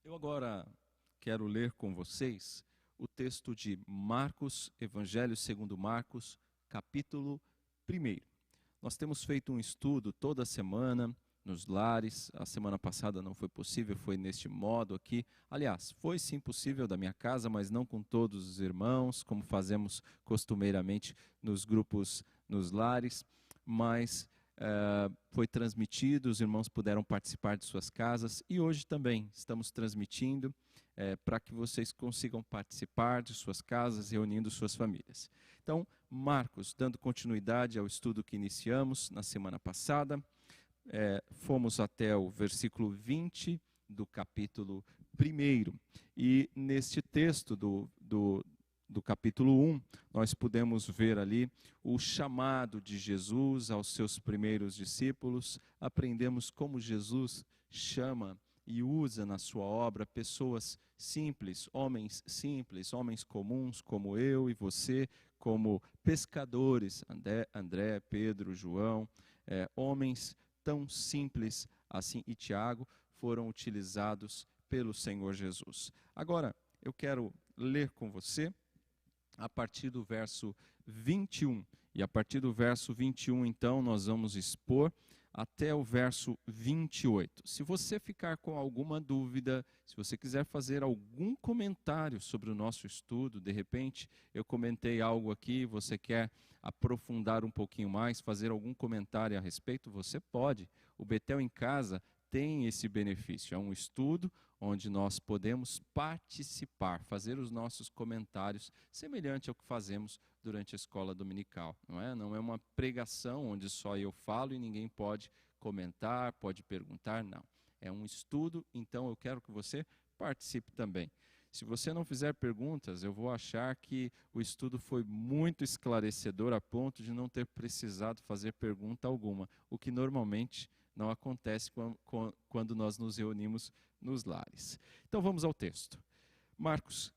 Eu agora quero ler com vocês o texto de Marcos, Evangelho segundo Marcos, capítulo 1. Nós temos feito um estudo toda semana nos lares. A semana passada não foi possível, foi neste modo aqui. Aliás, foi sim possível da minha casa, mas não com todos os irmãos, como fazemos costumeiramente nos grupos nos lares, mas foi transmitido, os irmãos puderam participar de suas casas e hoje também estamos transmitindo para que vocês consigam participar de suas casas, reunindo suas famílias. Então, Marcos, dando continuidade ao estudo que iniciamos na semana passada, fomos até o versículo 20 do capítulo 1. E neste texto do capítulo 1, nós podemos ver ali o chamado de Jesus aos seus primeiros discípulos. Aprendemos como Jesus chama e usa na sua obra pessoas simples, homens comuns como eu e você, como pescadores, André, Pedro, João, homens tão simples assim, e Tiago, foram utilizados pelo Senhor Jesus. Agora, eu quero ler com você a partir do verso 21. E a partir do verso 21, então, nós vamos expor até o verso 28. Se você ficar com alguma dúvida, se você quiser fazer algum comentário sobre o nosso estudo, de repente eu comentei algo aqui, você quer aprofundar um pouquinho mais, fazer algum comentário a respeito, você pode. O Betel em Casa tem esse benefício, é um estudo onde nós podemos participar, fazer os nossos comentários, semelhante ao que fazemos durante a escola dominical. Não é uma pregação onde só eu falo e ninguém pode comentar, pode perguntar, não. É um estudo, então eu quero que você participe também. Se você não fizer perguntas, eu vou achar que o estudo foi muito esclarecedor a ponto de não ter precisado fazer pergunta alguma, o que normalmente não acontece quando nós nos reunimos nos lares. Então vamos ao texto. Marcos,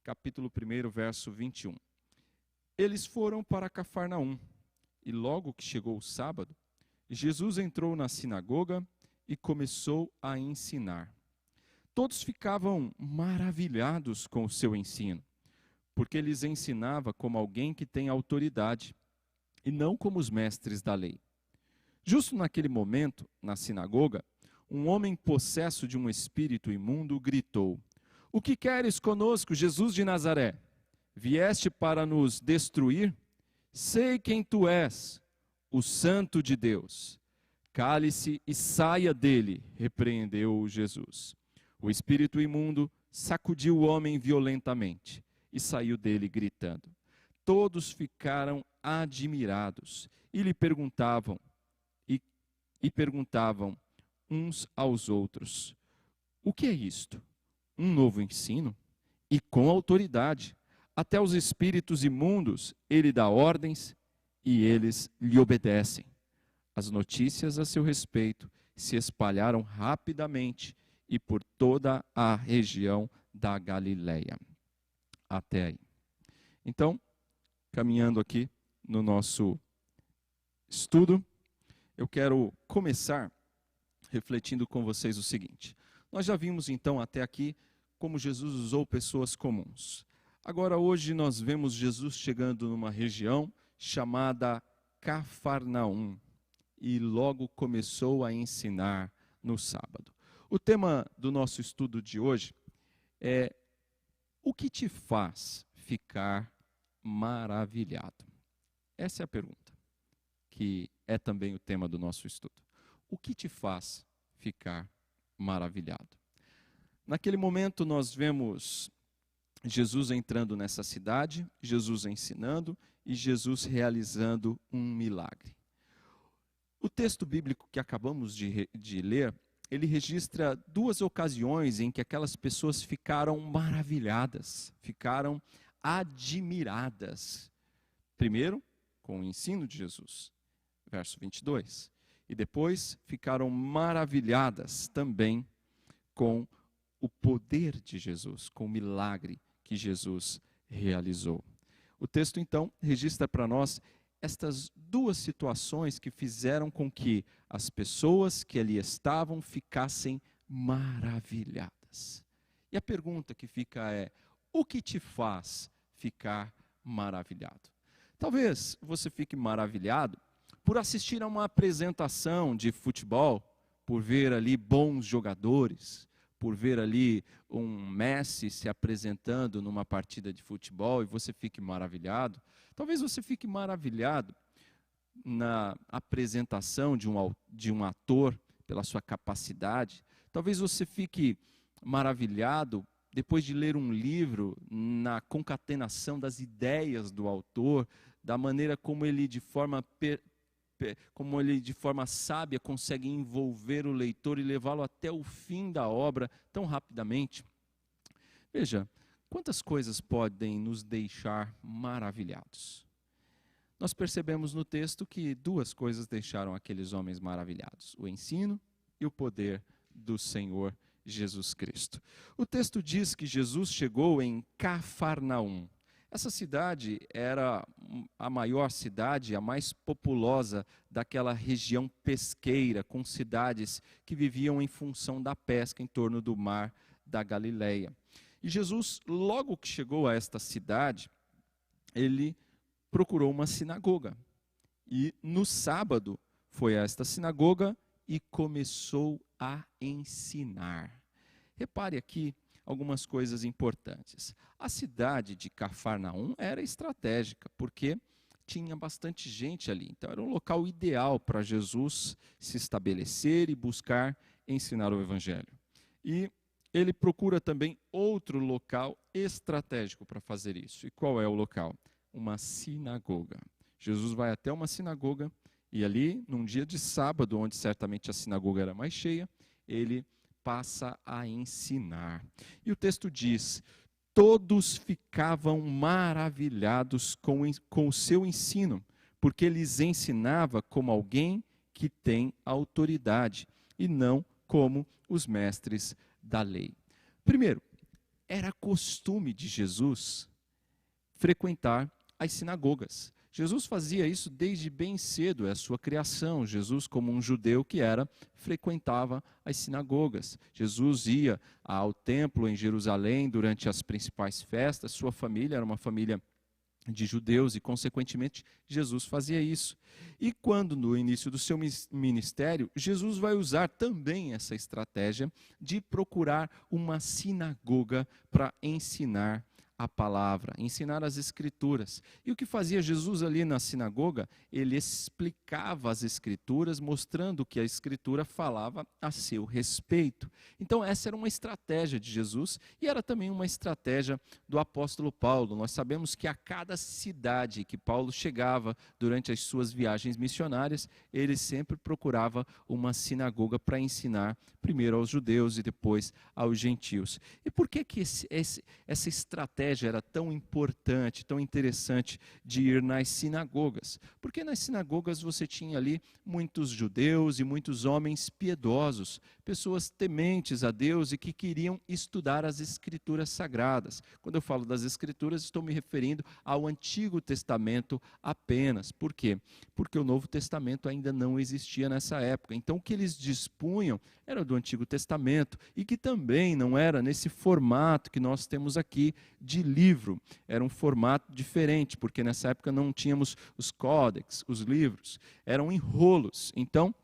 capítulo 1, verso 21. Eles foram para Cafarnaum, e logo que chegou o sábado, Jesus entrou na sinagoga e começou a ensinar. Todos ficavam maravilhados com o seu ensino, porque lhes ensinava como alguém que tem autoridade, e não como os mestres da lei. Justo naquele momento, na sinagoga, um homem possesso de um espírito imundo gritou: "O que queres conosco, Jesus de Nazaré? Vieste para nos destruir? Sei quem tu és, o Santo de Deus." "Cale-se e saia dele", repreendeu Jesus. O espírito imundo sacudiu o homem violentamente e saiu dele gritando. Todos ficaram admirados e lhe perguntavam uns aos outros: "O que é isto? Um novo ensino? E com autoridade. Até os espíritos imundos ele dá ordens e eles lhe obedecem." As notícias a seu respeito se espalharam rapidamente e por toda a região da Galileia. Até aí. Então, caminhando aqui no nosso estudo, eu quero começar refletindo com vocês o seguinte. Nós já vimos então até aqui como Jesus usou pessoas comuns. Agora hoje nós vemos Jesus chegando numa região chamada Cafarnaum e logo começou a ensinar no sábado. O tema do nosso estudo de hoje é: o que te faz ficar maravilhado? Essa é a pergunta, que é também o tema do nosso estudo. O que te faz ficar maravilhado? Naquele momento nós vemos Jesus entrando nessa cidade, Jesus ensinando e Jesus realizando um milagre. O texto bíblico que acabamos de ler, ele registra duas ocasiões em que aquelas pessoas ficaram maravilhadas, ficaram admiradas. Primeiro, com o ensino de Jesus, verso 22. E depois ficaram maravilhadas também com o poder de Jesus, com o milagre que Jesus realizou. O texto, então, registra para nós estas duas situações que fizeram com que as pessoas que ali estavam ficassem maravilhadas. maravilhas. E a pergunta que fica é: o que te faz ficar maravilhado? Talvez você fique maravilhado por assistir a uma apresentação de futebol, por ver ali bons jogadores, por ver ali um Messi se apresentando numa partida de futebol e você fique maravilhado. Talvez você fique maravilhado na apresentação de um ator pela sua capacidade. Talvez você fique maravilhado depois de ler um livro na concatenação das ideias do autor, da maneira como ele de forma sábia consegue envolver o leitor e levá-lo até o fim da obra tão rapidamente. Veja, quantas coisas podem nos deixar maravilhados? Nós percebemos no texto que duas coisas deixaram aqueles homens maravilhados: o ensino e o poder do Senhor Jesus Cristo. O texto diz que Jesus chegou em Cafarnaum. Essa cidade era a maior cidade, a mais populosa daquela região pesqueira, com cidades que viviam em função da pesca em torno do mar da Galileia. E Jesus, logo que chegou a esta cidade, ele procurou uma sinagoga. E no sábado foi a esta sinagoga e começou a ensinar. Repare aqui algumas coisas importantes. A cidade de Cafarnaum era estratégica, porque tinha bastante gente ali. Então era um local ideal para Jesus se estabelecer e buscar ensinar o Evangelho. E ele procura também outro local estratégico para fazer isso. E qual é o local? Uma sinagoga. Jesus vai até uma sinagoga e ali, num dia de sábado, onde certamente a sinagoga era mais cheia, ele passa a ensinar. E o texto diz: todos ficavam maravilhados com o seu ensino, porque lhes ensinava como alguém que tem autoridade e não como os mestres da lei. Primeiro, era costume de Jesus frequentar as sinagogas. Jesus fazia isso desde bem cedo, é a sua criação. Jesus, como um judeu que era, frequentava as sinagogas. Jesus ia ao templo em Jerusalém durante as principais festas. Sua família era uma família de judeus e, consequentemente, Jesus fazia isso. E quando, no início do seu ministério, Jesus vai usar também essa estratégia de procurar uma sinagoga para ensinar a palavra, ensinar as escrituras. E o que fazia Jesus ali na sinagoga? Ele explicava as escrituras, mostrando que a escritura falava a seu respeito. Então essa era uma estratégia de Jesus e era também uma estratégia do apóstolo Paulo. Nós sabemos que a cada cidade que Paulo chegava durante as suas viagens missionárias, ele sempre procurava uma sinagoga para ensinar primeiro aos judeus e depois aos gentios. E por que essa estratégia era tão importante, tão interessante de ir nas sinagogas? Porque nas sinagogas você tinha ali muitos judeus e muitos homens piedosos, pessoas tementes a Deus e que queriam estudar as escrituras sagradas. Quando eu falo das escrituras, estou me referindo ao Antigo Testamento apenas. Por quê? Porque o Novo Testamento ainda não existia nessa época. Então o que eles dispunham era do Antigo Testamento e que também não era nesse formato que nós temos aqui de livro. Era um formato diferente, porque nessa época não tínhamos os códex, os livros, eram em rolos. Então,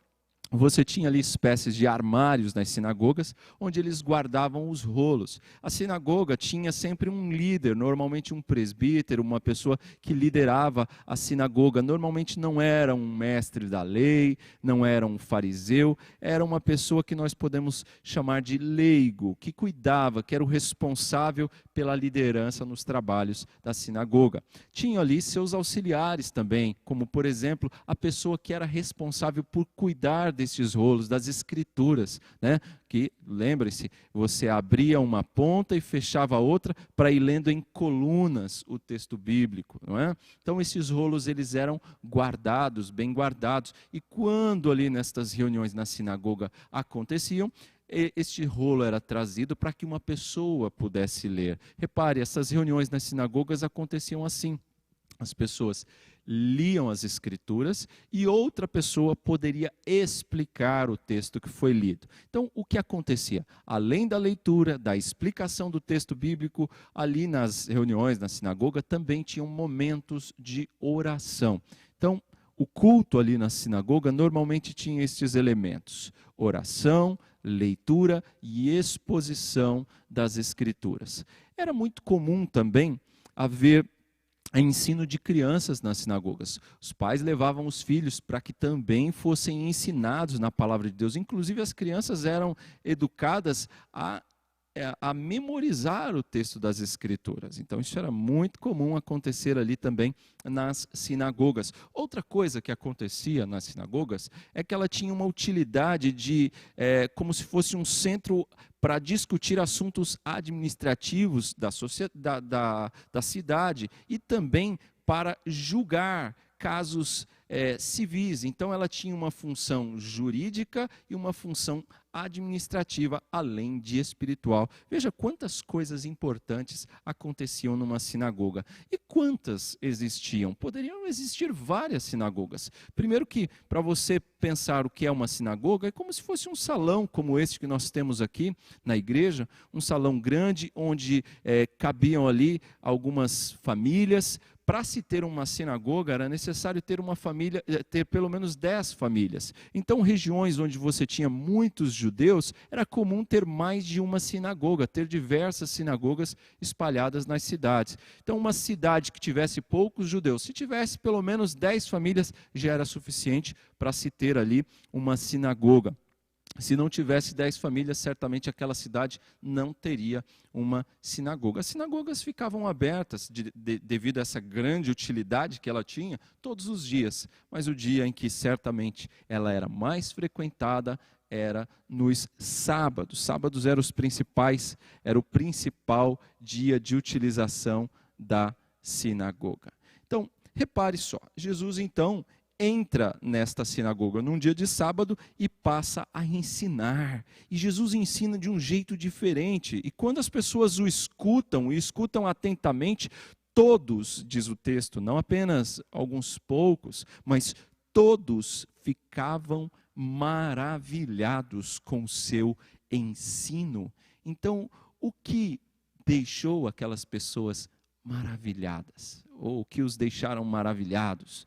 você tinha ali espécies de armários nas sinagogas, onde eles guardavam os rolos. A sinagoga tinha sempre um líder, normalmente um presbítero, uma pessoa que liderava a sinagoga. Normalmente não era um mestre da lei, não era um fariseu, era uma pessoa que nós podemos chamar de leigo, que cuidava, que era o responsável pela liderança nos trabalhos da sinagoga. Tinha ali seus auxiliares também, como por exemplo, a pessoa que era responsável por cuidar desses rolos, das escrituras, né? Que, lembre-se, você abria uma ponta e fechava a outra para ir lendo em colunas o texto bíblico, não é? Então esses rolos eles eram guardados, bem guardados, e quando ali nestas reuniões na sinagoga aconteciam, este rolo era trazido para que uma pessoa pudesse ler. Repare, essas reuniões nas sinagogas aconteciam assim. As pessoas liam as escrituras e outra pessoa poderia explicar o texto que foi lido. Então, o que acontecia? Além da leitura, da explicação do texto bíblico, ali nas reuniões, na sinagoga, também tinham momentos de oração. Então, o culto ali na sinagoga normalmente tinha estes elementos: oração, leitura e exposição das escrituras. Era muito comum também haver ensino de crianças nas sinagogas. Os pais levavam os filhos para que também fossem ensinados na palavra de Deus. Inclusive, as crianças eram educadas a memorizar o texto das Escrituras. Então, isso era muito comum acontecer ali também nas sinagogas. Outra coisa que acontecia nas sinagogas é que ela tinha uma utilidade como se fosse um centro para discutir assuntos administrativos da cidade e também para julgar casos civis. Então, ela tinha uma função jurídica e uma função administrativa, além de espiritual. Veja quantas coisas importantes aconteciam numa sinagoga. E quantas existiam? Poderiam existir várias sinagogas. Primeiro que, para você pensar o que é uma sinagoga, é como se fosse um salão como este que nós temos aqui na igreja, um salão grande onde cabiam ali algumas famílias. Para se ter uma sinagoga, era necessário ter uma família, ter pelo menos 10 famílias. Então, regiões onde você tinha muitos judeus, era comum ter mais de uma sinagoga, ter diversas sinagogas espalhadas nas cidades. Então, uma cidade que tivesse poucos judeus, se tivesse pelo menos 10 famílias, já era suficiente para se ter ali uma sinagoga. Se não tivesse 10 famílias, certamente aquela cidade não teria uma sinagoga. As sinagogas ficavam abertas devido a essa grande utilidade que ela tinha todos os dias. Mas o dia em que certamente ela era mais frequentada era nos sábados. Sábados eram os principais, era o principal dia de utilização da sinagoga. Então, repare só, Jesus então entra nesta sinagoga num dia de sábado e passa a ensinar. E Jesus ensina de um jeito diferente. E quando as pessoas o escutam, e escutam atentamente, todos, diz o texto, não apenas alguns poucos, mas todos ficavam maravilhados com o seu ensino. Então, o que deixou aquelas pessoas maravilhadas? Ou o que os deixaram maravilhados?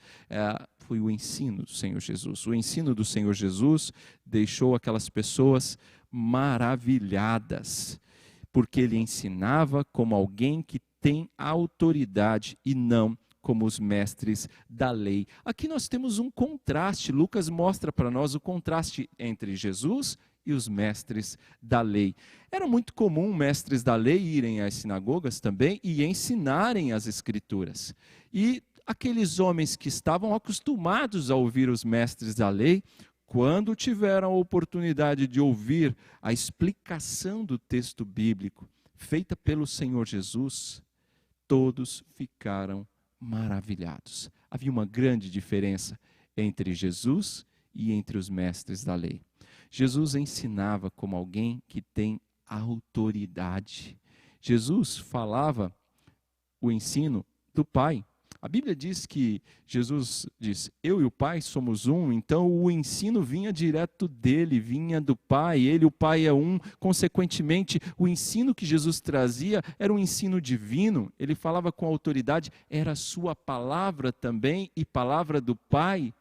Foi o ensino do Senhor Jesus. O ensino do Senhor Jesus deixou aquelas pessoas maravilhadas, porque ele ensinava como alguém que tem autoridade e não como os mestres da lei. Aqui nós temos um contraste. Lucas mostra para nós o contraste entre Jesus e os mestres da lei. Era muito comum mestres da lei irem às sinagogas também e ensinarem as escrituras. E aqueles homens que estavam acostumados a ouvir os mestres da lei, quando tiveram a oportunidade de ouvir a explicação do texto bíblico feita pelo Senhor Jesus, todos ficaram maravilhados. Havia uma grande diferença entre Jesus e entre os mestres da lei. Jesus ensinava como alguém que tem autoridade. Jesus falava o ensino do Pai. A Bíblia diz que Jesus diz, eu e o Pai somos um, então o ensino vinha direto dele, vinha do Pai, ele e o Pai é um, consequentemente o ensino que Jesus trazia era um ensino divino, ele falava com autoridade, era a sua palavra também e palavra do Pai.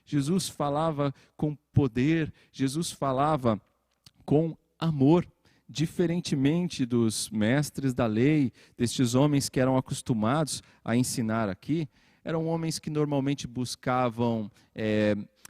Jesus falava com poder, Jesus falava com amor. Diferentemente dos mestres da lei, destes homens que eram acostumados a ensinar aqui, eram homens que normalmente buscavam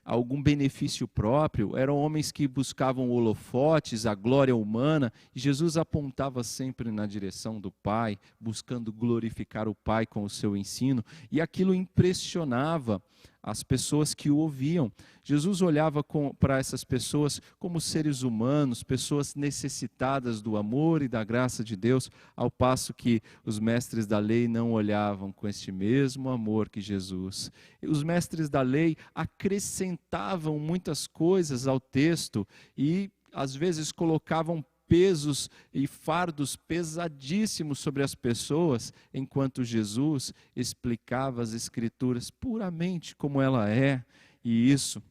algum benefício próprio, eram homens que buscavam holofotes, a glória humana, e Jesus apontava sempre na direção do Pai, buscando glorificar o Pai com o seu ensino, e aquilo impressionava as pessoas que o ouviam. Jesus olhava para essas pessoas como seres humanos, pessoas necessitadas do amor e da graça de Deus, ao passo que os mestres da lei não olhavam com este mesmo amor que Jesus. Os mestres da lei acrescentavam muitas coisas ao texto e às vezes colocavam pesos e fardos pesadíssimos sobre as pessoas, enquanto Jesus explicava as Escrituras puramente como ela é, e isso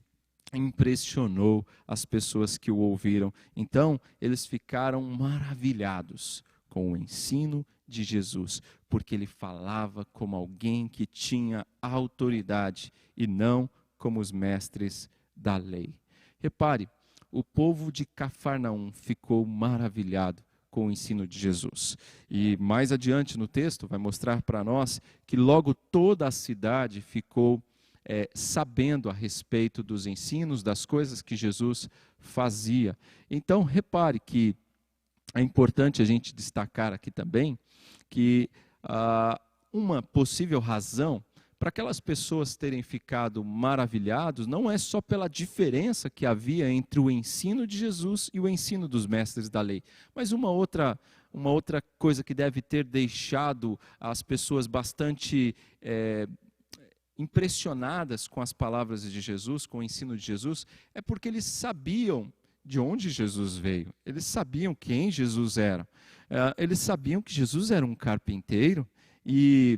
impressionou as pessoas que o ouviram. Então, eles ficaram maravilhados com o ensino de Jesus, porque ele falava como alguém que tinha autoridade e não como os mestres da lei. Repare, o povo de Cafarnaum ficou maravilhado com o ensino de Jesus. E mais adiante no texto vai mostrar para nós que logo toda a cidade ficou sabendo a respeito dos ensinos, das coisas que Jesus fazia. Então, repare que é importante a gente destacar aqui também que uma possível razão para aquelas pessoas terem ficado maravilhados não é só pela diferença que havia entre o ensino de Jesus e o ensino dos mestres da lei, mas uma outra coisa que deve ter deixado as pessoas bastante impressionadas com as palavras de Jesus, com o ensino de Jesus, é porque eles sabiam de onde Jesus veio, eles sabiam quem Jesus era, eles sabiam que Jesus era um carpinteiro, e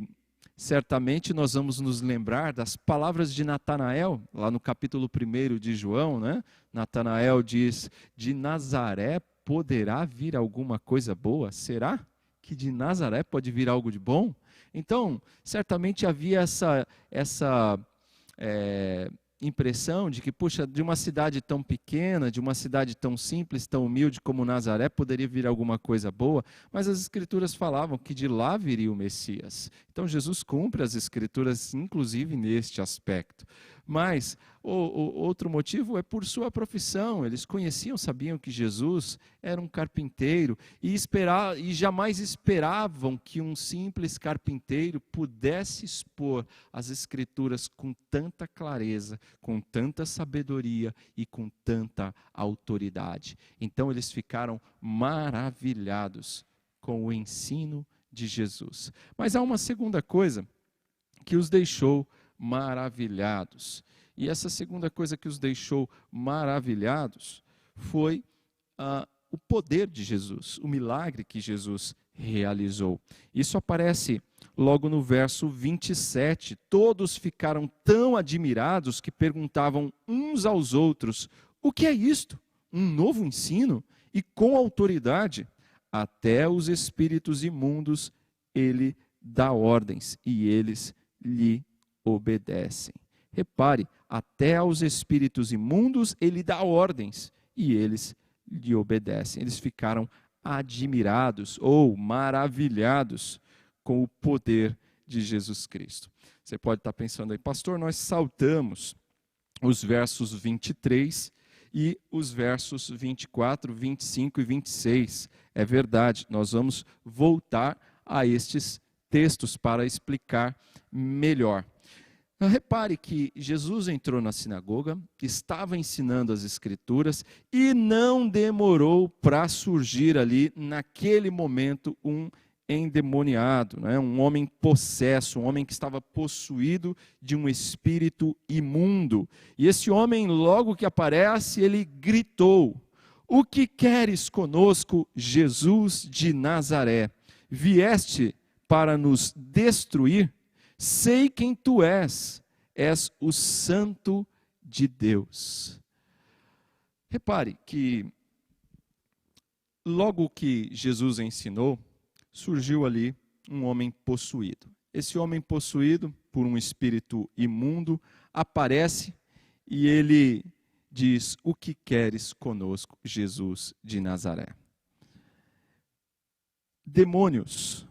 certamente nós vamos nos lembrar das palavras de Natanael, lá no capítulo 1 de João, né? Natanael diz: de Nazaré poderá vir alguma coisa boa? Será que de Nazaré pode vir algo de bom? Então, certamente havia essa impressão de que, puxa, de uma cidade tão pequena, de uma cidade tão simples, tão humilde como Nazaré, poderia vir alguma coisa boa, mas as Escrituras falavam que de lá viria o Messias. Então, Jesus cumpre as Escrituras, inclusive neste aspecto. Mas outro motivo é por sua profissão. Eles conheciam, sabiam que Jesus era um carpinteiro e jamais esperavam que um simples carpinteiro pudesse expor as Escrituras com tanta clareza, com tanta sabedoria e com tanta autoridade. Então eles ficaram maravilhados com o ensino de Jesus. Mas há uma segunda coisa que os deixou maravilhados. E essa segunda coisa que os deixou maravilhados foi o poder de Jesus, o milagre que Jesus realizou. Isso aparece logo no verso 27. Todos ficaram tão admirados que perguntavam uns aos outros: o que é isto? Um novo ensino? E com autoridade? Até os espíritos imundos ele dá ordens e eles lhe obedecem. Repare, até aos espíritos imundos ele dá ordens e eles lhe obedecem. Eles ficaram admirados ou maravilhados com o poder de Jesus Cristo. Você pode estar pensando aí: pastor, nós saltamos os versos 23 e os versos 24, 25 e 26. É verdade, nós vamos voltar a estes textos para explicar melhor. Repare que Jesus entrou na sinagoga, estava ensinando as Escrituras e não demorou para surgir ali, naquele momento, um endemoniado, né? Um homem possesso, um homem que estava possuído de um espírito imundo. E esse homem, logo que aparece, ele gritou: o que queres conosco, Jesus de Nazaré? Vieste para nos destruir? Sei quem tu és o Santo de Deus. Repare que logo que Jesus ensinou, surgiu ali um homem possuído. Esse homem possuído por um espírito imundo aparece e ele diz: o que queres conosco, Jesus de Nazaré? Demônios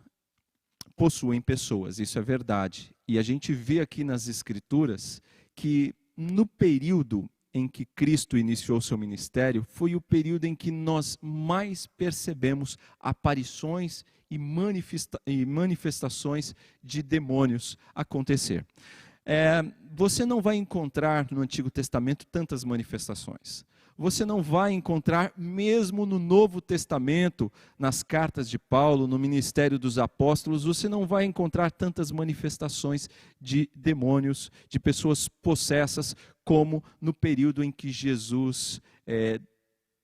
possuem pessoas, isso é verdade. E a gente vê aqui nas Escrituras que no período em que Cristo iniciou seu ministério, foi o período em que nós mais percebemos aparições e manifestações de demônios acontecer. Você não vai encontrar no Antigo Testamento tantas manifestações. Você não vai encontrar, mesmo no Novo Testamento, nas cartas de Paulo, no ministério dos apóstolos, você não vai encontrar tantas manifestações de demônios, de pessoas possessas, como no período em que Jesus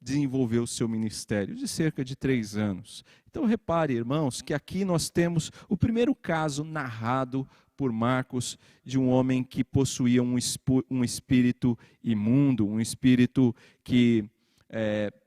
desenvolveu o seu ministério? De cerca de 3 anos. Então repare, irmãos, que aqui nós temos o primeiro caso narrado por Marcos de um homem que possuía um espírito imundo, um espírito que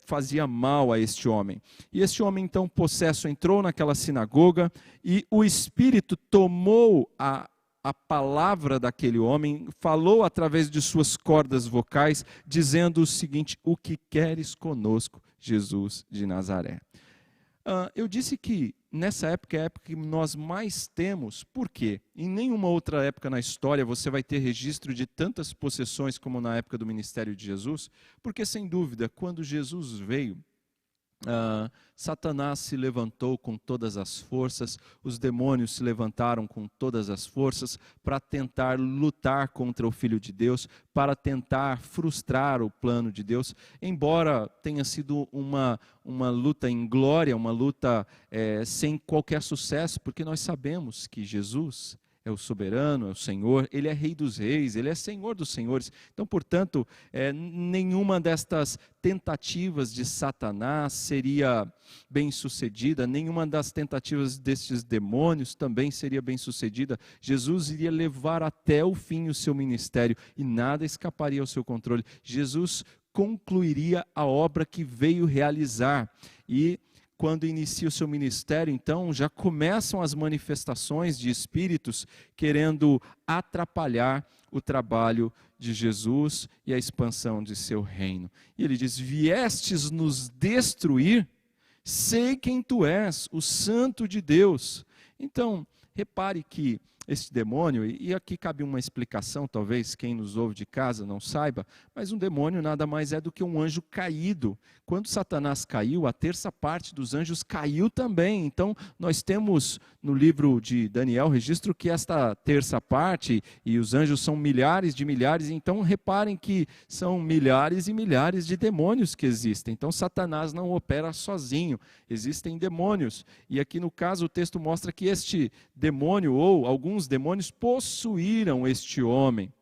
fazia mal a este homem. E este homem, então, possesso, entrou naquela sinagoga e o espírito tomou a palavra daquele homem, falou através de suas cordas vocais, dizendo o seguinte: o que queres conosco, Jesus de Nazaré? Eu disse que nessa época é a época que nós mais temos, por quê? Em nenhuma outra época na história você vai ter registro de tantas possessões como na época do ministério de Jesus, porque sem dúvida, quando Jesus veio, Satanás se levantou com todas as forças, os demônios se levantaram com todas as forças para tentar lutar contra o Filho de Deus, para tentar frustrar o plano de Deus, embora tenha sido uma luta em glória, uma luta sem qualquer sucesso, porque nós sabemos que Jesus é o soberano, é o Senhor, Ele é Rei dos Reis, Ele é Senhor dos Senhores. Então, portanto, nenhuma destas tentativas de Satanás seria bem-sucedida, nenhuma das tentativas destes demônios também seria bem-sucedida. Jesus iria levar até o fim o seu ministério e nada escaparia ao seu controle. Jesus concluiria a obra que veio realizar. E quando inicia o seu ministério, então, já começam as manifestações de espíritos querendo atrapalhar o trabalho de Jesus e a expansão de seu reino. E ele diz: viestes nos destruir? Sei quem tu és, o Santo de Deus. Então, repare que este demônio, e aqui cabe uma explicação, talvez quem nos ouve de casa não saiba, mas um demônio nada mais é do que um anjo caído. Quando Satanás caiu, a terça parte dos anjos caiu também. Então, nós temos no livro de Daniel registro que esta terça parte, e os anjos são milhares de milhares, então reparem que são milhares e milhares de demônios que existem. Então, Satanás não opera sozinho, existem demônios. E aqui no caso o texto mostra que este demônio, ou alguns demônios, possuíram este homem.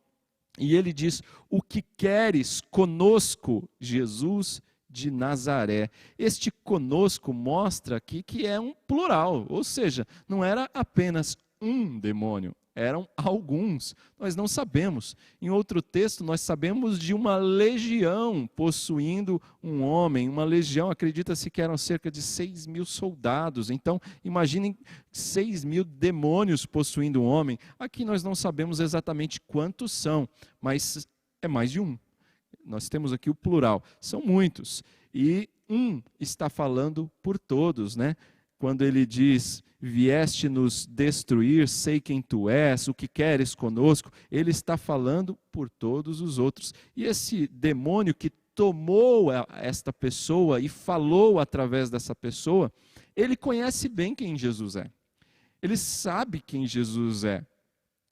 E ele diz: o que queres conosco, Jesus de Nazaré? Este conosco mostra aqui que é um plural, ou seja, não era apenas um demônio, eram alguns. Nós não sabemos. Em outro texto, nós sabemos de uma legião possuindo um homem. Uma legião, acredita-se que eram cerca de 6.000 soldados. Então, imaginem 6.000 demônios possuindo um homem. Aqui nós não sabemos exatamente quantos são, mas é mais de um. Nós temos aqui o plural. São muitos. E um está falando por todos, né? Quando ele diz: vieste nos destruir, sei quem tu és, o que queres conosco, ele está falando por todos os outros. E esse demônio que tomou esta pessoa e falou através dessa pessoa, ele conhece bem quem Jesus é. Ele sabe quem Jesus é.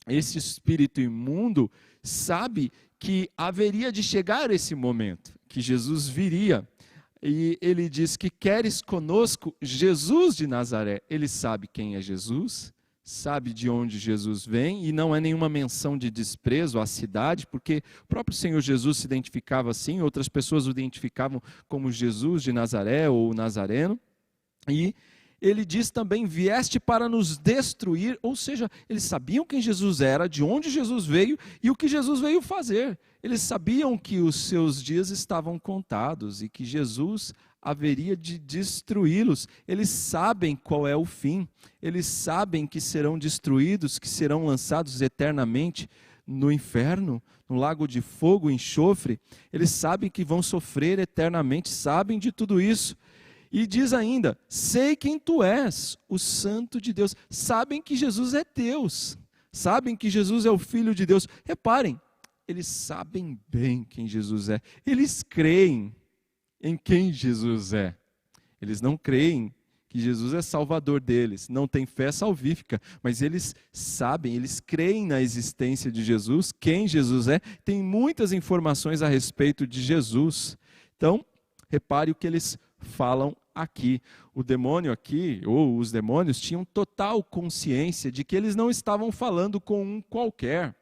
Esse espírito imundo sabe que haveria de chegar esse momento, que Jesus viria. E ele diz que queres conosco, Jesus de Nazaré. Ele sabe quem é Jesus, sabe de onde Jesus vem, e não é nenhuma menção de desprezo à cidade, porque o próprio Senhor Jesus se identificava assim, outras pessoas o identificavam como Jesus de Nazaré ou Nazareno. E ele diz também: vieste para nos destruir, ou seja, eles sabiam quem Jesus era, de onde Jesus veio e o que Jesus veio fazer. Eles sabiam que os seus dias estavam contados e que Jesus haveria de destruí-los. Eles sabem qual é o fim, eles sabem que serão destruídos, que serão lançados eternamente no inferno, no lago de fogo e enxofre. Eles sabem que vão sofrer eternamente, sabem de tudo isso. E diz ainda: sei quem tu és, o Santo de Deus. Sabem que Jesus é Deus, sabem que Jesus é o Filho de Deus. Reparem, eles sabem bem quem Jesus é, eles creem em quem Jesus é. Eles não creem que Jesus é Salvador deles, não têm fé salvífica, mas eles sabem, eles creem na existência de Jesus, quem Jesus é, tem muitas informações a respeito de Jesus. Então, repare o que eles falam aqui. O demônio aqui, ou os demônios, tinham total consciência de que eles não estavam falando com um qualquer.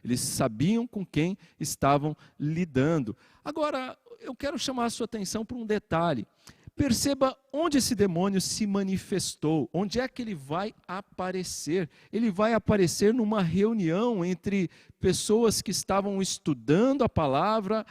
Eles sabiam com quem estavam lidando. Agora, eu quero chamar a sua atenção para um detalhe. Perceba onde esse demônio se manifestou, onde é que ele vai aparecer. Ele vai aparecer numa reunião entre pessoas que estavam estudando a palavra,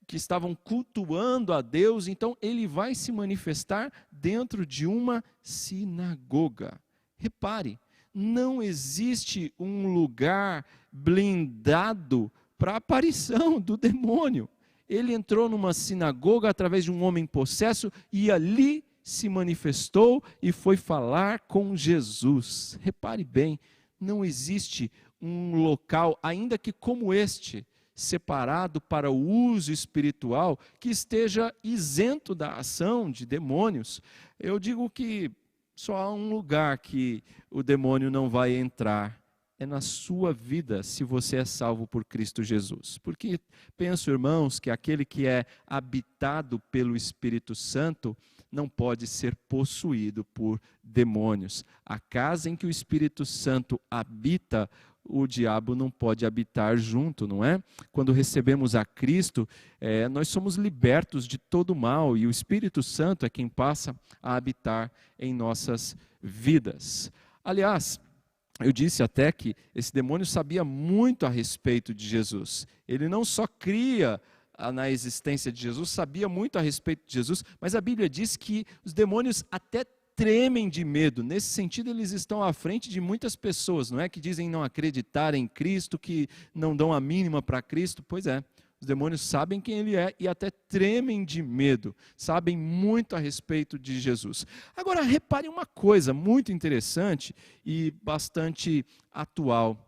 que estavam cultuando a Deus. Então, ele vai se manifestar dentro de uma sinagoga. Repare, não existe um lugar blindado para a aparição do demônio. Ele entrou numa sinagoga através de um homem possesso e ali se manifestou e foi falar com Jesus. Repare bem, não existe um local, ainda que como este, separado para o uso espiritual, que esteja isento da ação de demônios. Eu digo que só há um lugar que o demônio não vai entrar, é na sua vida, se você é salvo por Cristo Jesus. Porque penso, irmãos, que aquele que é habitado pelo Espírito Santo não pode ser possuído por demônios. A casa em que o Espírito Santo habita, o diabo não pode habitar junto, não é? Quando recebemos a Cristo, nós somos libertos de todo mal e o Espírito Santo é quem passa a habitar em nossas vidas. Aliás, eu disse até que esse demônio sabia muito a respeito de Jesus. Ele não só cria na existência de Jesus, sabia muito a respeito de Jesus, mas a Bíblia diz que os demônios até tremem de medo. Nesse sentido, eles estão à frente de muitas pessoas, não é? Que dizem não acreditar em Cristo, que não dão a mínima para Cristo. Pois é, os demônios sabem quem Ele é e até tremem de medo, sabem muito a respeito de Jesus. Agora, repare uma coisa muito interessante e bastante atual.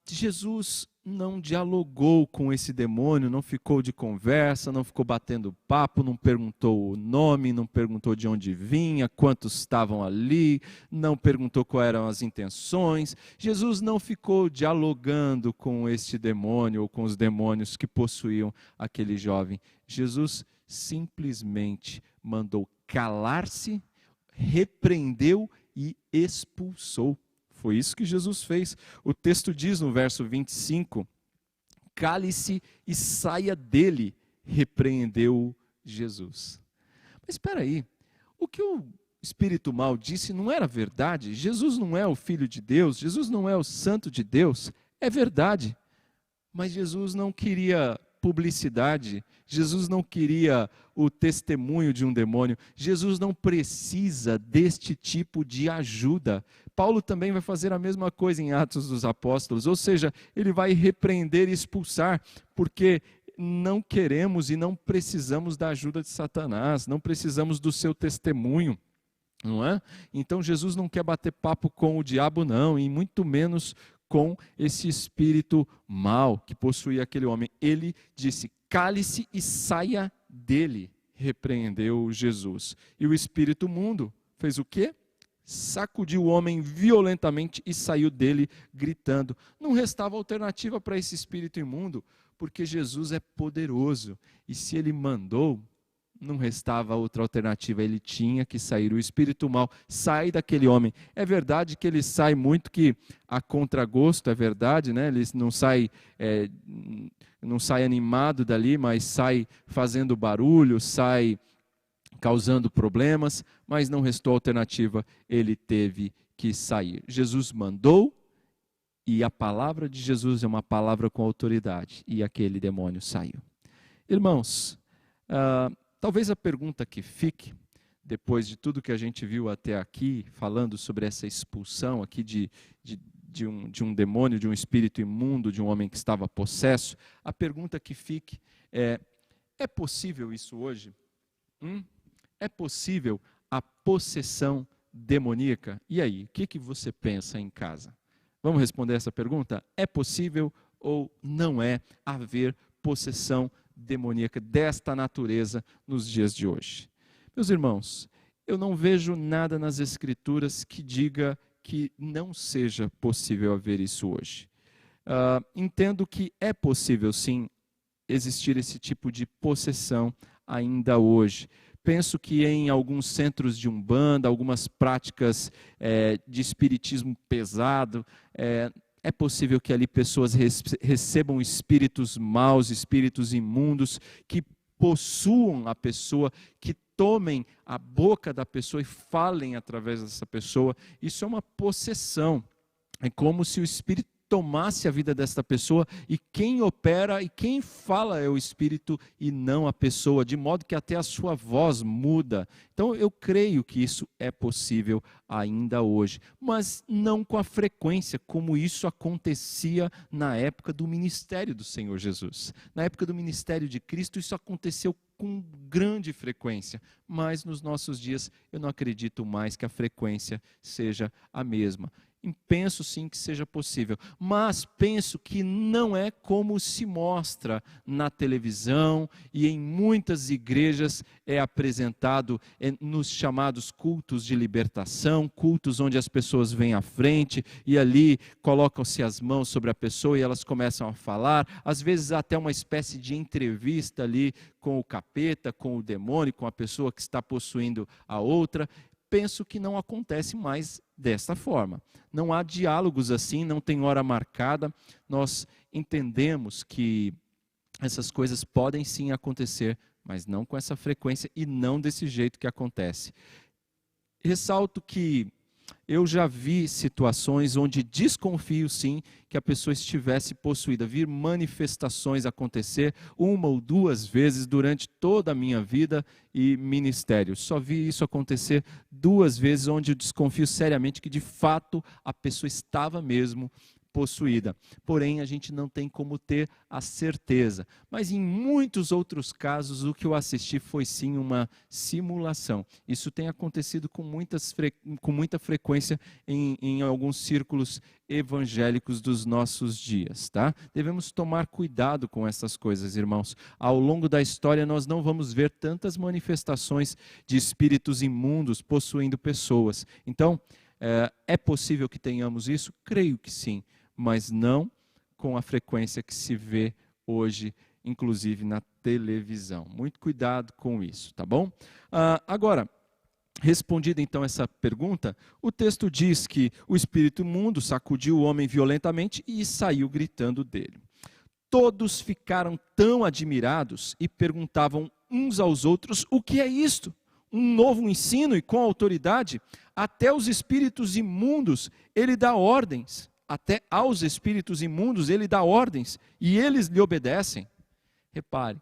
Jesus não dialogou com esse demônio, não ficou de conversa, não ficou batendo papo, não perguntou o nome, não perguntou de onde vinha, quantos estavam ali, não perguntou quais eram as intenções. Jesus não ficou dialogando com este demônio ou com os demônios que possuíam aquele jovem. Jesus simplesmente mandou calar-se, repreendeu e expulsou. Foi isso que Jesus fez. O texto diz no verso 25, cale-se e saia dele, repreendeu Jesus. Mas espera aí, o que o espírito mal disse não era verdade? Jesus não é o Filho de Deus, Jesus não é o Santo de Deus, é verdade. Mas Jesus não queria publicidade, Jesus não queria o testemunho de um demônio, Jesus não precisa deste tipo de ajuda. Paulo também vai fazer a mesma coisa em Atos dos Apóstolos, ou seja, ele vai repreender e expulsar, porque não queremos e não precisamos da ajuda de Satanás, não precisamos do seu testemunho. Não é? Então Jesus não quer bater papo com o diabo não, e muito menos com esse espírito mau que possuía aquele homem. Ele disse, cale-se e saia dele, repreendeu Jesus. E o espírito imundo fez o quê? Sacudiu o homem violentamente e saiu dele gritando. Não restava alternativa para esse espírito imundo, porque Jesus é poderoso. E se ele mandou, não restava outra alternativa, ele tinha que sair. O espírito mau sai daquele homem. É verdade que ele sai muito que a contragosto, é verdade, né? Ele não sai animado dali, mas sai fazendo barulho, sai causando problemas, mas não restou alternativa, ele teve que sair. Jesus mandou, e a palavra de Jesus é uma palavra com autoridade, e aquele demônio saiu. Irmãos, talvez a pergunta que fique, depois de tudo que a gente viu até aqui, falando sobre essa expulsão aqui de um demônio, de um espírito imundo, de um homem que estava possesso, a pergunta que fique é possível isso hoje? É possível a possessão demoníaca? E aí, o que você pensa em casa? Vamos responder essa pergunta? É possível ou não é haver possessão demoníaca desta natureza nos dias de hoje? Meus irmãos, eu não vejo nada nas Escrituras que diga que não seja possível haver isso hoje. Entendo que é possível sim existir esse tipo de possessão ainda hoje. penso que em alguns centros de umbanda, algumas práticas de espiritismo pesado, é possível que ali pessoas recebam espíritos maus, espíritos imundos, que possuam a pessoa, que tomem a boca da pessoa e falem através dessa pessoa. Isso é uma possessão. É como se o espírito tomasse a vida desta pessoa, e quem opera e quem fala é o espírito e não a pessoa, de modo que até a sua voz muda. Então eu creio que isso é possível ainda hoje, mas não com a frequência como isso acontecia na época do ministério do Senhor Jesus. Na época do ministério de Cristo isso aconteceu com grande frequência, mas nos nossos dias eu não acredito mais que a frequência seja a mesma. Penso sim que seja possível, mas penso que não é como se mostra na televisão e em muitas igrejas é apresentado nos chamados cultos de libertação, cultos onde as pessoas vêm à frente e ali colocam-se as mãos sobre a pessoa e elas começam a falar, às vezes até uma espécie de entrevista ali com o capeta, com o demônio, com a pessoa que está possuindo a outra. Penso que não acontece mais desta forma. Não há diálogos assim, não tem hora marcada. Nós entendemos que essas coisas podem sim acontecer, mas não com essa frequência e não desse jeito que acontece. Ressalto que eu já vi situações onde desconfio sim que a pessoa estivesse possuída, vi manifestações acontecer 1 ou 2 vezes durante toda a minha vida e ministério. Só vi isso acontecer 2 vezes onde eu desconfio seriamente que de fato a pessoa estava mesmo possuída. Porém, a gente não tem como ter a certeza. Mas em muitos outros casos, o que eu assisti foi sim uma simulação. Isso tem acontecido com muita frequência em alguns círculos evangélicos dos nossos dias, tá? Devemos tomar cuidado com essas coisas, irmãos. Ao longo da história, nós não vamos ver tantas manifestações de espíritos imundos possuindo pessoas. Então, é possível que tenhamos isso? Creio que sim, mas não com a frequência que se vê hoje, inclusive na televisão. Muito cuidado com isso, tá bom? Agora, respondida então essa pergunta, o texto diz que o espírito imundo sacudiu o homem violentamente e saiu gritando dele. Todos ficaram tão admirados e perguntavam uns aos outros: o que é isto? Um novo ensino e com autoridade? Até os espíritos imundos ele dá ordens. Até aos espíritos imundos ele dá ordens e eles lhe obedecem. Repare,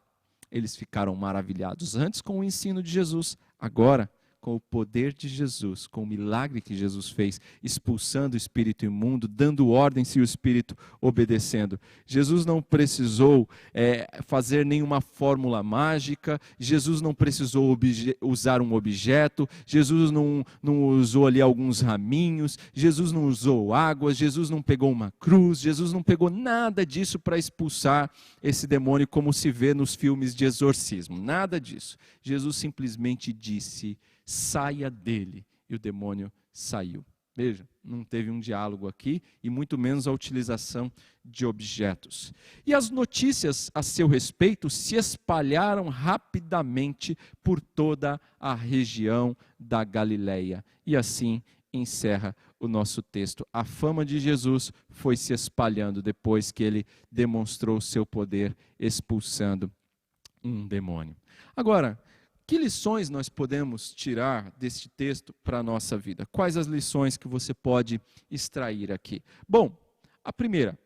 eles ficaram maravilhados antes com o ensino de Jesus, agora com o poder de Jesus, com o milagre que Jesus fez, expulsando o espírito imundo, dando ordens e o espírito obedecendo. Jesus não precisou fazer nenhuma fórmula mágica, Jesus não precisou usar um objeto, Jesus não usou ali alguns raminhos, Jesus não usou águas, Jesus não pegou uma cruz, Jesus não pegou nada disso para expulsar esse demônio como se vê nos filmes de exorcismo, nada disso. Jesus simplesmente disse: saia dele, e o demônio saiu. Veja, não teve um diálogo aqui, e muito menos a utilização de objetos. E as notícias a seu respeito se espalharam rapidamente por toda a região da Galileia. E assim encerra o nosso texto. A fama de Jesus foi se espalhando depois que ele demonstrou o seu poder expulsando um demônio. Agora, que lições nós podemos tirar deste texto para a nossa vida? Quais as lições que você pode extrair aqui? Bom, a primeira,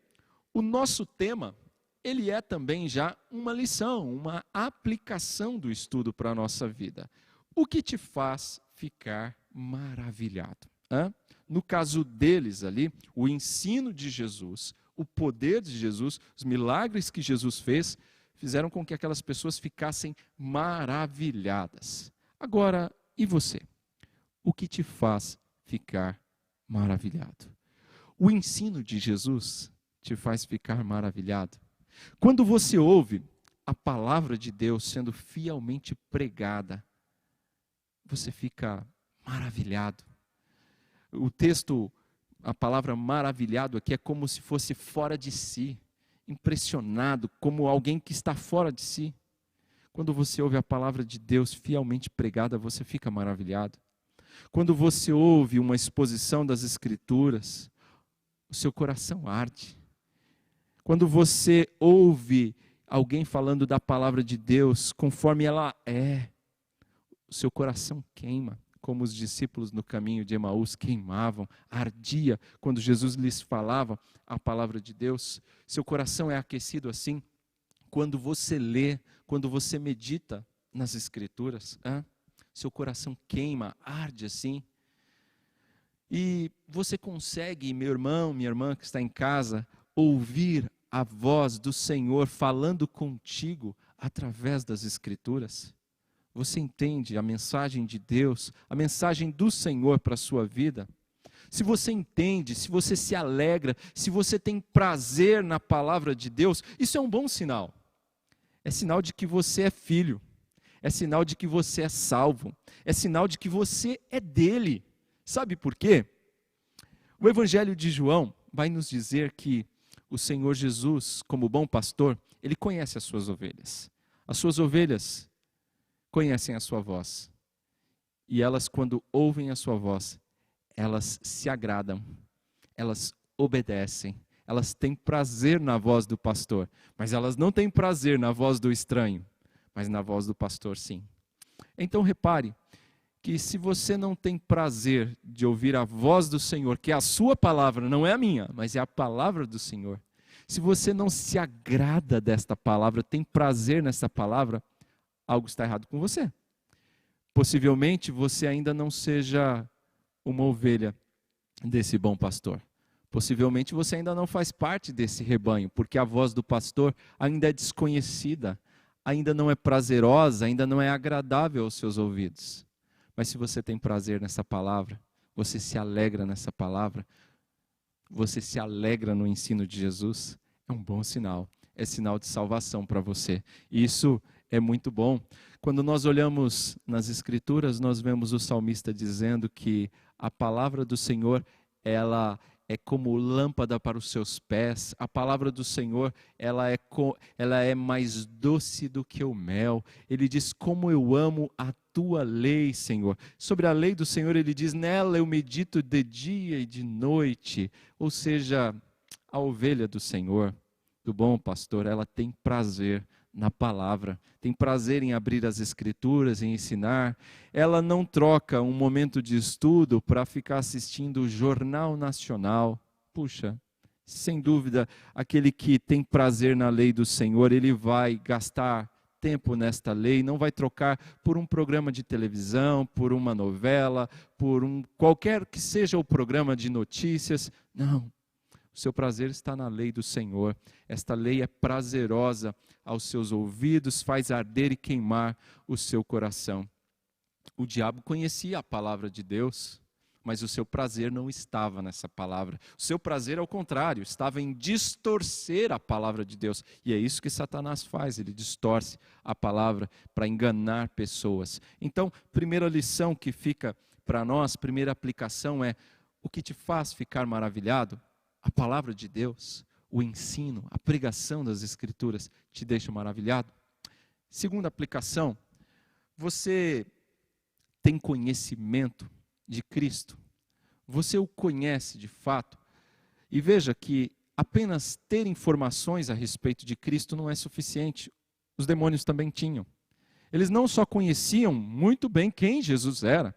o nosso tema, ele é também já uma lição, uma aplicação do estudo para a nossa vida. O que te faz ficar maravilhado? No caso deles ali, o ensino de Jesus, o poder de Jesus, os milagres que Jesus fez, fizeram com que aquelas pessoas ficassem maravilhadas. Agora, e você? O que te faz ficar maravilhado? O ensino de Jesus te faz ficar maravilhado? Quando você ouve a palavra de Deus sendo fielmente pregada, você fica maravilhado. O texto, a palavra maravilhado aqui é como se fosse fora de si. Impressionado, como alguém que está fora de si. Quando você ouve a palavra de Deus fielmente pregada, você fica maravilhado. Quando você ouve uma exposição das Escrituras, o seu coração arde. Quando você ouve alguém falando da palavra de Deus, conforme ela é, o seu coração queima, como os discípulos no caminho de Emaús queimavam, ardia quando Jesus lhes falava a palavra de Deus. Seu coração é aquecido assim, quando você lê, quando você medita nas Escrituras, seu coração queima, arde assim. E você consegue, meu irmão, minha irmã que está em casa, ouvir a voz do Senhor falando contigo através das Escrituras? Você entende a mensagem de Deus, a mensagem do Senhor para a sua vida? Se você entende, se você se alegra, se você tem prazer na palavra de Deus, isso é um bom sinal. É sinal de que você é filho, é sinal de que você é salvo, é sinal de que você é dele. Sabe por quê? O Evangelho de João vai nos dizer que o Senhor Jesus, como bom pastor, ele conhece as suas ovelhas. As suas ovelhas conhecem a sua voz. E elas, quando ouvem a sua voz, elas se agradam, elas obedecem, elas têm prazer na voz do pastor, mas elas não têm prazer na voz do estranho, mas na voz do pastor sim. Então repare que se você não tem prazer de ouvir a voz do Senhor, que é a sua palavra, não é a minha, mas é a palavra do Senhor, se você não se agrada desta palavra, tem prazer nessa palavra, algo está errado com você. Possivelmente você ainda não seja uma ovelha desse bom pastor. Possivelmente você ainda não faz parte desse rebanho, porque a voz do pastor ainda é desconhecida, ainda não é prazerosa, ainda não é agradável aos seus ouvidos. Mas se você tem prazer nessa palavra, você se alegra nessa palavra, você se alegra no ensino de Jesus, é um bom sinal, é sinal de salvação para você. E isso é muito bom. Quando nós olhamos nas Escrituras, nós vemos o salmista dizendo que a palavra do Senhor, ela é como lâmpada para os seus pés. A palavra do Senhor, ela é mais doce do que o mel. Ele diz, como eu amo a tua lei, Senhor. Sobre a lei do Senhor, ele diz, nela eu medito de dia e de noite. Ou seja, a ovelha do Senhor, do bom pastor, ela tem prazer na palavra, tem prazer em abrir as Escrituras, em ensinar. Ela não troca um momento de estudo para ficar assistindo o Jornal Nacional. Puxa, sem dúvida, aquele que tem prazer na lei do Senhor, ele vai gastar tempo nesta lei, não vai trocar por um programa de televisão, por uma novela, qualquer que seja o programa de notícias. Não. O seu prazer está na lei do Senhor. Esta lei é prazerosa aos seus ouvidos, faz arder e queimar o seu coração. O diabo conhecia a palavra de Deus, mas o seu prazer não estava nessa palavra. O seu prazer, ao contrário, estava em distorcer a palavra de Deus. E é isso que Satanás faz, ele distorce a palavra para enganar pessoas. Então, primeira lição que fica para nós, primeira aplicação é: o que te faz ficar maravilhado? A palavra de Deus, o ensino, a pregação das Escrituras te deixa maravilhado? Segunda aplicação, você tem conhecimento de Cristo? Você o conhece de fato? E veja que apenas ter informações a respeito de Cristo não é suficiente. Os demônios também tinham. Eles não só conheciam muito bem quem Jesus era,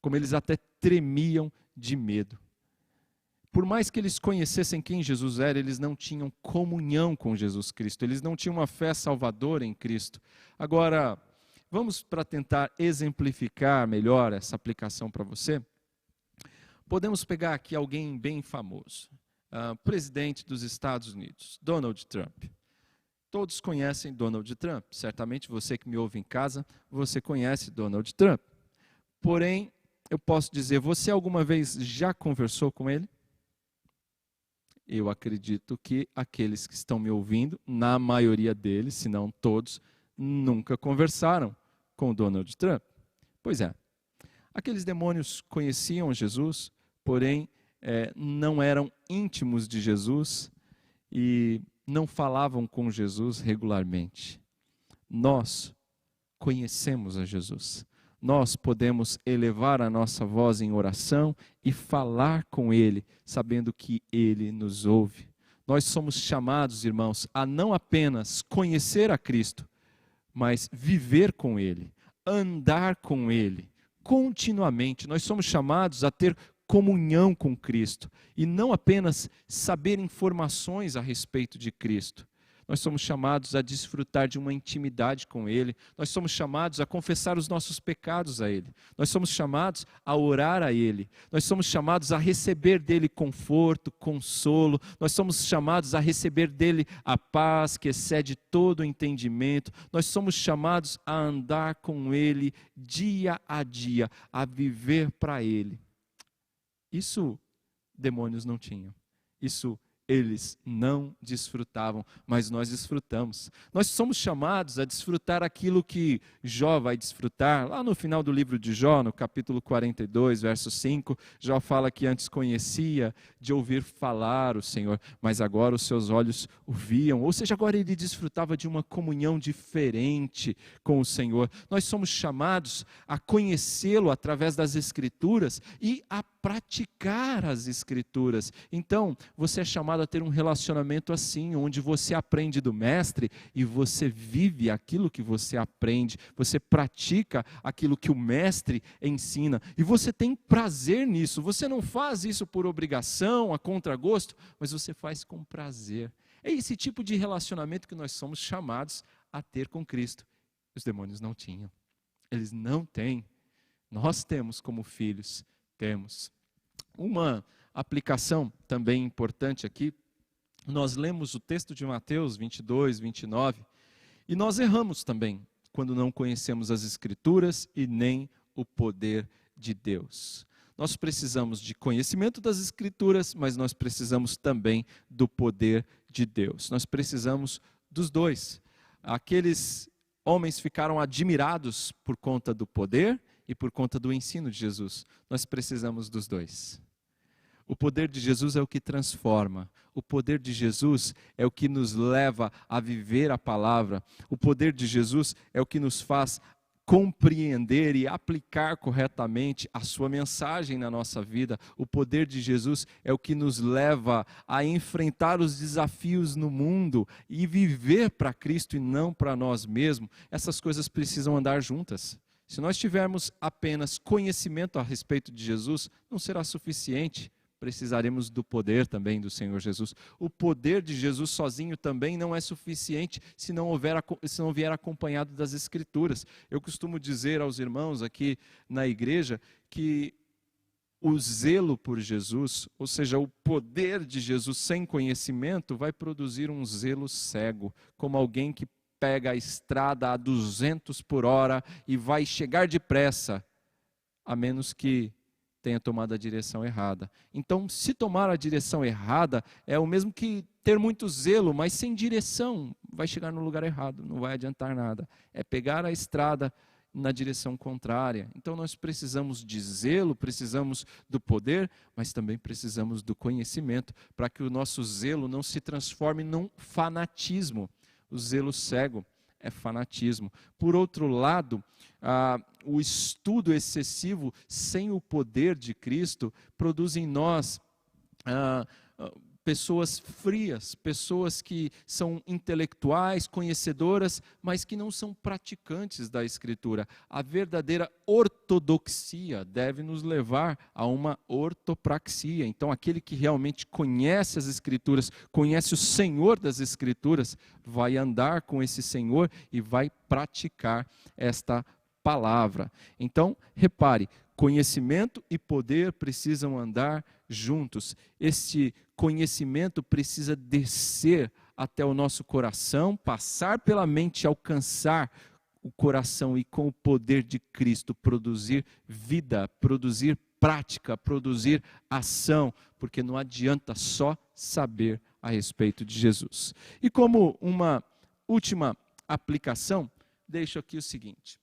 como eles até tremiam de medo. Por mais que eles conhecessem quem Jesus era, eles não tinham comunhão com Jesus Cristo, eles não tinham uma fé salvadora em Cristo. Agora, vamos para tentar exemplificar melhor essa aplicação para você. Podemos pegar aqui alguém bem famoso, presidente dos Estados Unidos, Donald Trump. Todos conhecem Donald Trump, certamente você que me ouve em casa, você conhece Donald Trump. Porém, eu posso dizer, você alguma vez já conversou com ele? Eu acredito que aqueles que estão me ouvindo, na maioria deles, se não todos, nunca conversaram com Donald Trump. Pois é, aqueles demônios conheciam Jesus, porém não eram íntimos de Jesus e não falavam com Jesus regularmente. nós conhecemos a Jesus. Nós podemos elevar a nossa voz em oração e falar com Ele, sabendo que Ele nos ouve. Nós somos chamados, irmãos, a não apenas conhecer a Cristo, mas viver com Ele, andar com Ele, continuamente. Nós somos chamados a ter comunhão com Cristo e não apenas saber informações a respeito de Cristo. Nós somos chamados a desfrutar de uma intimidade com Ele. Nós somos chamados a confessar os nossos pecados a Ele. Nós somos chamados a orar a Ele. Nós somos chamados a receber dEle conforto, consolo. Nós somos chamados a receber dEle a paz que excede todo o entendimento. Nós somos chamados a andar com Ele dia a dia, a viver para Ele. Isso demônios não tinham. Isso eles não desfrutavam, mas nós desfrutamos. Nós somos chamados a desfrutar aquilo que Jó vai desfrutar. Lá no final do livro de Jó, no capítulo 42, verso 5, Jó fala que antes conhecia de ouvir falar o Senhor, mas agora os seus olhos o viam. Ou seja, agora ele desfrutava de uma comunhão diferente com o Senhor. Nós somos chamados a conhecê-lo através das Escrituras e a praticar as Escrituras. Então, você é chamado a ter um relacionamento assim, onde você aprende do mestre e você vive aquilo que você aprende, você pratica aquilo que o mestre ensina e você tem prazer nisso. Você não faz isso por obrigação, a contragosto, mas você faz com prazer. É esse tipo de relacionamento que nós somos chamados a ter com Cristo. Os demônios não tinham. Eles não têm. Nós temos como filhos. Temos. Uma aplicação também importante aqui, nós lemos o texto de Mateus 22, 29, e nós erramos também quando não conhecemos as Escrituras e nem o poder de Deus. Nós precisamos de conhecimento das Escrituras, mas nós precisamos também do poder de Deus. Nós precisamos dos dois. Aqueles homens ficaram admirados por conta do poder e por conta do ensino de Jesus. Nós precisamos dos dois. O poder de Jesus é o que transforma. O poder de Jesus é o que nos leva a viver a palavra. O poder de Jesus é o que nos faz compreender e aplicar corretamente a sua mensagem na nossa vida. O poder de Jesus é o que nos leva a enfrentar os desafios no mundo e viver para Cristo e não para nós mesmos. Essas coisas precisam andar juntas. Se nós tivermos apenas conhecimento a respeito de Jesus, não será suficiente. Precisaremos do poder também do Senhor Jesus. O poder de Jesus sozinho também não é suficiente se não vier acompanhado das Escrituras. Eu costumo dizer aos irmãos aqui na igreja que o zelo por Jesus, ou seja, o poder de Jesus sem conhecimento, vai produzir um zelo cego, como alguém que pega a estrada a 200 por hora e vai chegar depressa, a menos que tenha tomado a direção errada. Então, se tomar a direção errada, é o mesmo que ter muito zelo, mas sem direção, vai chegar no lugar errado, não vai adiantar nada. É pegar a estrada na direção contrária. Então, nós precisamos de zelo, precisamos do poder, mas também precisamos do conhecimento, para que o nosso zelo não se transforme num fanatismo. O zelo cego é fanatismo. Por outro lado, o estudo excessivo sem o poder de Cristo produz em nós pessoas frias, pessoas que são intelectuais, conhecedoras, mas que não são praticantes da Escritura. A verdadeira ortodoxia deve nos levar a uma ortopraxia. Então, aquele que realmente conhece as Escrituras, conhece o Senhor das Escrituras, vai andar com esse Senhor e vai praticar esta palavra. Então, repare, conhecimento e poder precisam andar juntos. Este conhecimento precisa descer até o nosso coração, passar pela mente, alcançar o coração e com o poder de Cristo produzir vida, produzir prática, produzir ação, porque não adianta só saber a respeito de Jesus. E como uma última aplicação, deixo aqui o seguinte.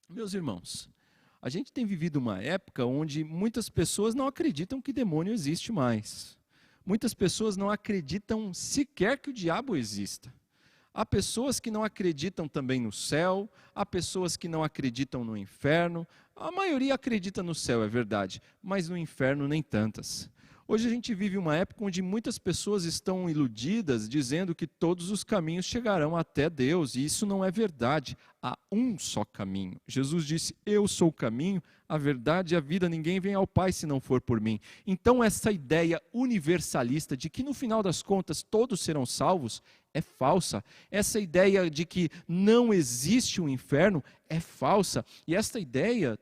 Meus irmãos, a gente tem vivido uma época onde muitas pessoas não acreditam que demônio existe mais. Muitas pessoas não acreditam sequer que o diabo exista. Há pessoas que não acreditam também no céu, há pessoas que não acreditam no inferno. A maioria acredita no céu, é verdade, mas no inferno nem tantas. Hoje a gente vive uma época onde muitas pessoas estão iludidas, dizendo que todos os caminhos chegarão até Deus, e isso não é verdade. Há um só caminho. Jesus disse: eu sou o caminho, a verdade e a vida, ninguém vem ao Pai se não for por mim. Então essa ideia universalista de que no final das contas todos serão salvos é falsa. Essa ideia de que não existe um inferno é falsa. E essa ideia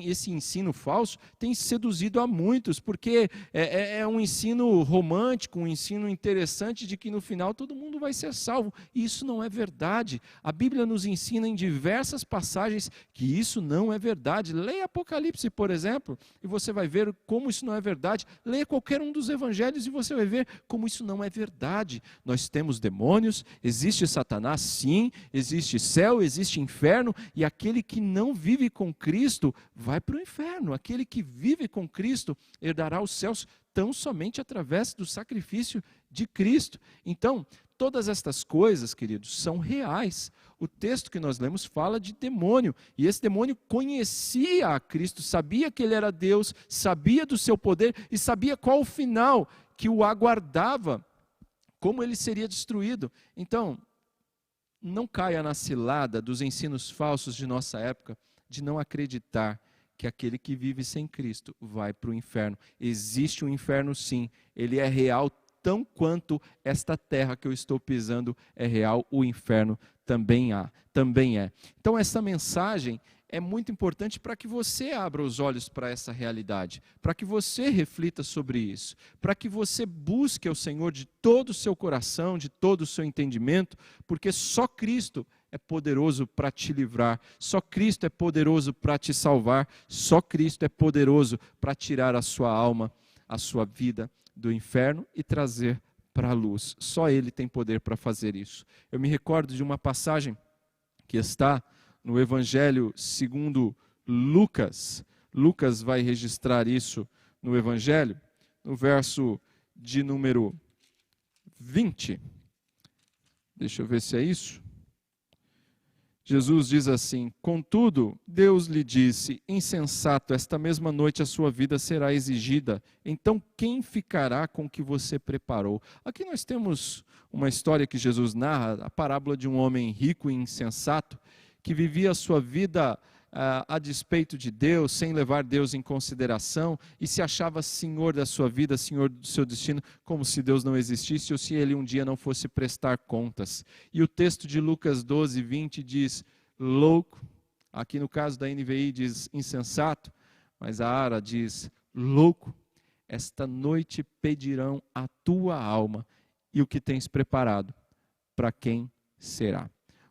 esse ensino falso tem seduzido a muitos, porque é um ensino romântico, um ensino interessante de que no final todo mundo vai ser salvo. E isso não é verdade. A Bíblia nos ensina em diversas passagens que isso não é verdade. Leia Apocalipse, por exemplo, e você vai ver como isso não é verdade. Leia qualquer um dos evangelhos e você vai ver como isso não é verdade. Nós temos demônios, existe Satanás, sim, existe céu, existe inferno, e aquele que não vive com Cristo vai para o inferno. Aquele que vive com Cristo herdará os céus tão somente através do sacrifício de Cristo. Então, todas estas coisas, queridos, são reais. O texto que nós lemos fala de demônio, e esse demônio conhecia a Cristo, sabia que ele era Deus, sabia do seu poder e sabia qual o final que o aguardava, como ele seria destruído. Então, não caia na cilada dos ensinos falsos de nossa época, de não acreditar que aquele que vive sem Cristo vai para o inferno. Existe um inferno, sim, ele é real, tão quanto esta terra que eu estou pisando é real, o inferno também é. Então essa mensagem é muito importante para que você abra os olhos para essa realidade, para que você reflita sobre isso, para que você busque ao Senhor de todo o seu coração, de todo o seu entendimento, porque só Cristo é poderoso para te livrar, só Cristo é poderoso para te salvar, só Cristo é poderoso para tirar a sua alma, a sua vida do inferno e trazer para a luz. Só Ele tem poder para fazer isso. Eu me recordo de uma passagem que está no Evangelho segundo Lucas. Lucas vai registrar isso no Evangelho, no verso de número 20. Deixa eu ver se é isso. Jesus diz assim: contudo, Deus lhe disse: insensato, esta mesma noite a sua vida será exigida. Então quem ficará com o que você preparou? Aqui nós temos uma história que Jesus narra, a parábola de um homem rico e insensato, que vivia a sua vida a despeito de Deus, sem levar Deus em consideração, e se achava senhor da sua vida, senhor do seu destino, como se Deus não existisse ou se ele um dia não fosse prestar contas. E o texto de Lucas 12, 20 diz: louco, aqui no caso da NVI diz insensato, mas a ARA diz: louco, esta noite pedirão a tua alma, e o que tens preparado, para quem será?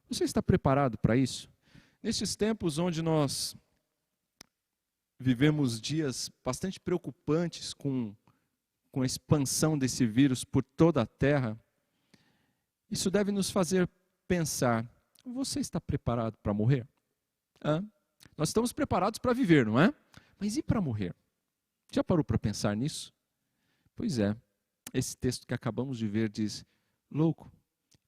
Você está preparado para isso? Nesses tempos onde nós vivemos dias bastante preocupantes com a expansão desse vírus por toda a terra, isso deve nos fazer pensar: você está preparado para morrer? Nós estamos preparados para viver, não é? Mas e para morrer? Já parou para pensar nisso? Pois é, esse texto que acabamos de ver diz: louco,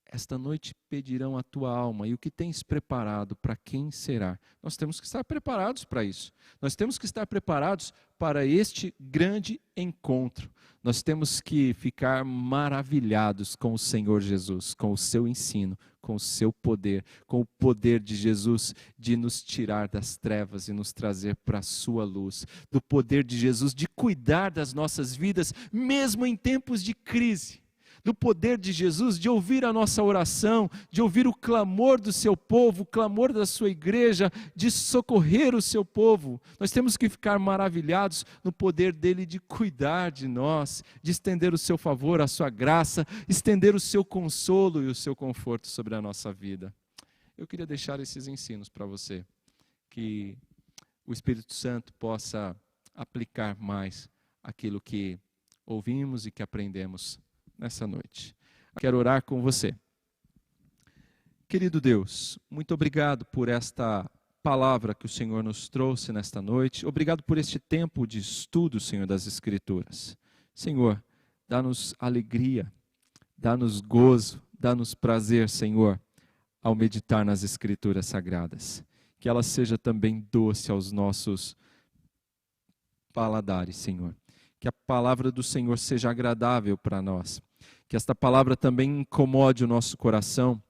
esta noite pedirão a tua alma, e o que tens preparado, para quem será? Nós temos que estar preparados para isso. Nós temos que estar preparados para este grande encontro. Nós temos que ficar maravilhados com o Senhor Jesus, com o seu ensino, com o seu poder, com o poder de Jesus de nos tirar das trevas e nos trazer para a sua luz. Do poder de Jesus de cuidar das nossas vidas, mesmo em tempos de crise. Do poder de Jesus de ouvir a nossa oração, de ouvir o clamor do seu povo, o clamor da sua igreja, de socorrer o seu povo. Nós temos que ficar maravilhados no poder dele de cuidar de nós, de estender o seu favor, a sua graça, estender o seu consolo e o seu conforto sobre a nossa vida. Eu queria deixar esses ensinos para você, que o Espírito Santo possa aplicar mais aquilo que ouvimos e que aprendemos nessa noite. Quero orar com você. Querido Deus, muito obrigado por esta palavra que o Senhor nos trouxe nesta noite. Obrigado por este tempo de estudo, Senhor, das Escrituras. Senhor, dá-nos alegria, dá-nos gozo, Dá-nos prazer, Senhor, ao meditar nas Escrituras Sagradas. Que ela seja também doce aos nossos paladares, Senhor. Que a palavra do Senhor seja agradável para nós. Que esta palavra também incomode o nosso coração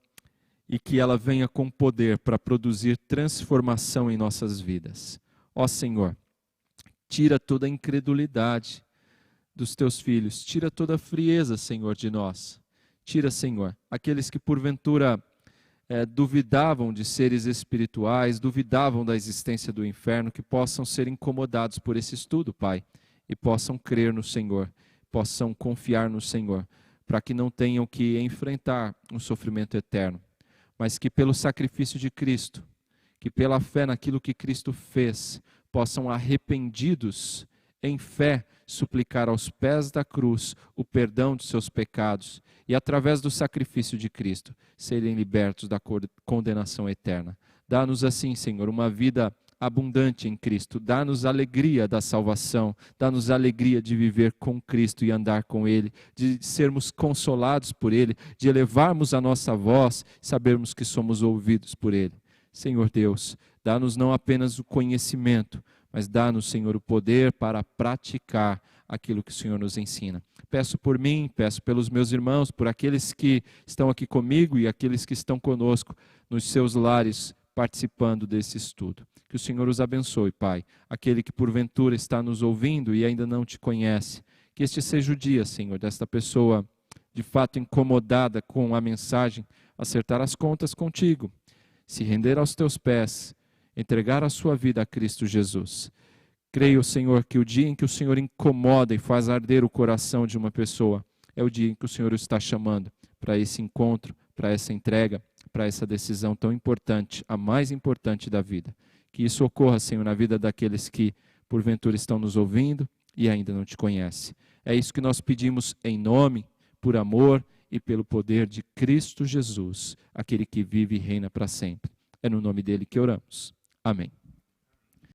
e que ela venha com poder para produzir transformação em nossas vidas. Ó Senhor, tira toda a incredulidade dos teus filhos, tira toda a frieza, Senhor, de nós. Tira, Senhor, aqueles que porventura duvidavam de seres espirituais, duvidavam da existência do inferno, que possam ser incomodados por esse estudo, Pai, e possam crer no Senhor, possam confiar no Senhor, para que não tenham que enfrentar um sofrimento eterno, mas que pelo sacrifício de Cristo, que pela fé naquilo que Cristo fez, possam arrependidos em fé suplicar aos pés da cruz o perdão de seus pecados e através do sacrifício de Cristo serem libertos da condenação eterna. Dá-nos assim, Senhor, uma vida abundante em Cristo. Dá-nos alegria da salvação, dá-nos alegria de viver com Cristo e andar com Ele, de sermos consolados por Ele, de elevarmos a nossa voz, sabermos que somos ouvidos por Ele. Senhor Deus, dá-nos não apenas o conhecimento, mas dá-nos, Senhor, o poder para praticar aquilo que o Senhor nos ensina. Peço por mim, peço pelos meus irmãos, por aqueles que estão aqui comigo e aqueles que estão conosco nos seus lares participando desse estudo. Que o Senhor os abençoe, Pai. Aquele que porventura está nos ouvindo e ainda não te conhece, que este seja o dia, Senhor, desta pessoa de fato incomodada com a mensagem, acertar as contas contigo, se render aos teus pés, entregar a sua vida a Cristo Jesus. Creio, Senhor, que o dia em que o Senhor incomoda e faz arder o coração de uma pessoa é o dia em que o Senhor o está chamando para esse encontro, para essa entrega, para essa decisão tão importante, a mais importante da vida. Que isso ocorra, Senhor, na vida daqueles que porventura estão nos ouvindo e ainda não te conhecem. É isso que nós pedimos em nome, por amor e pelo poder de Cristo Jesus, aquele que vive e reina para sempre. É no nome dele que oramos. Amém.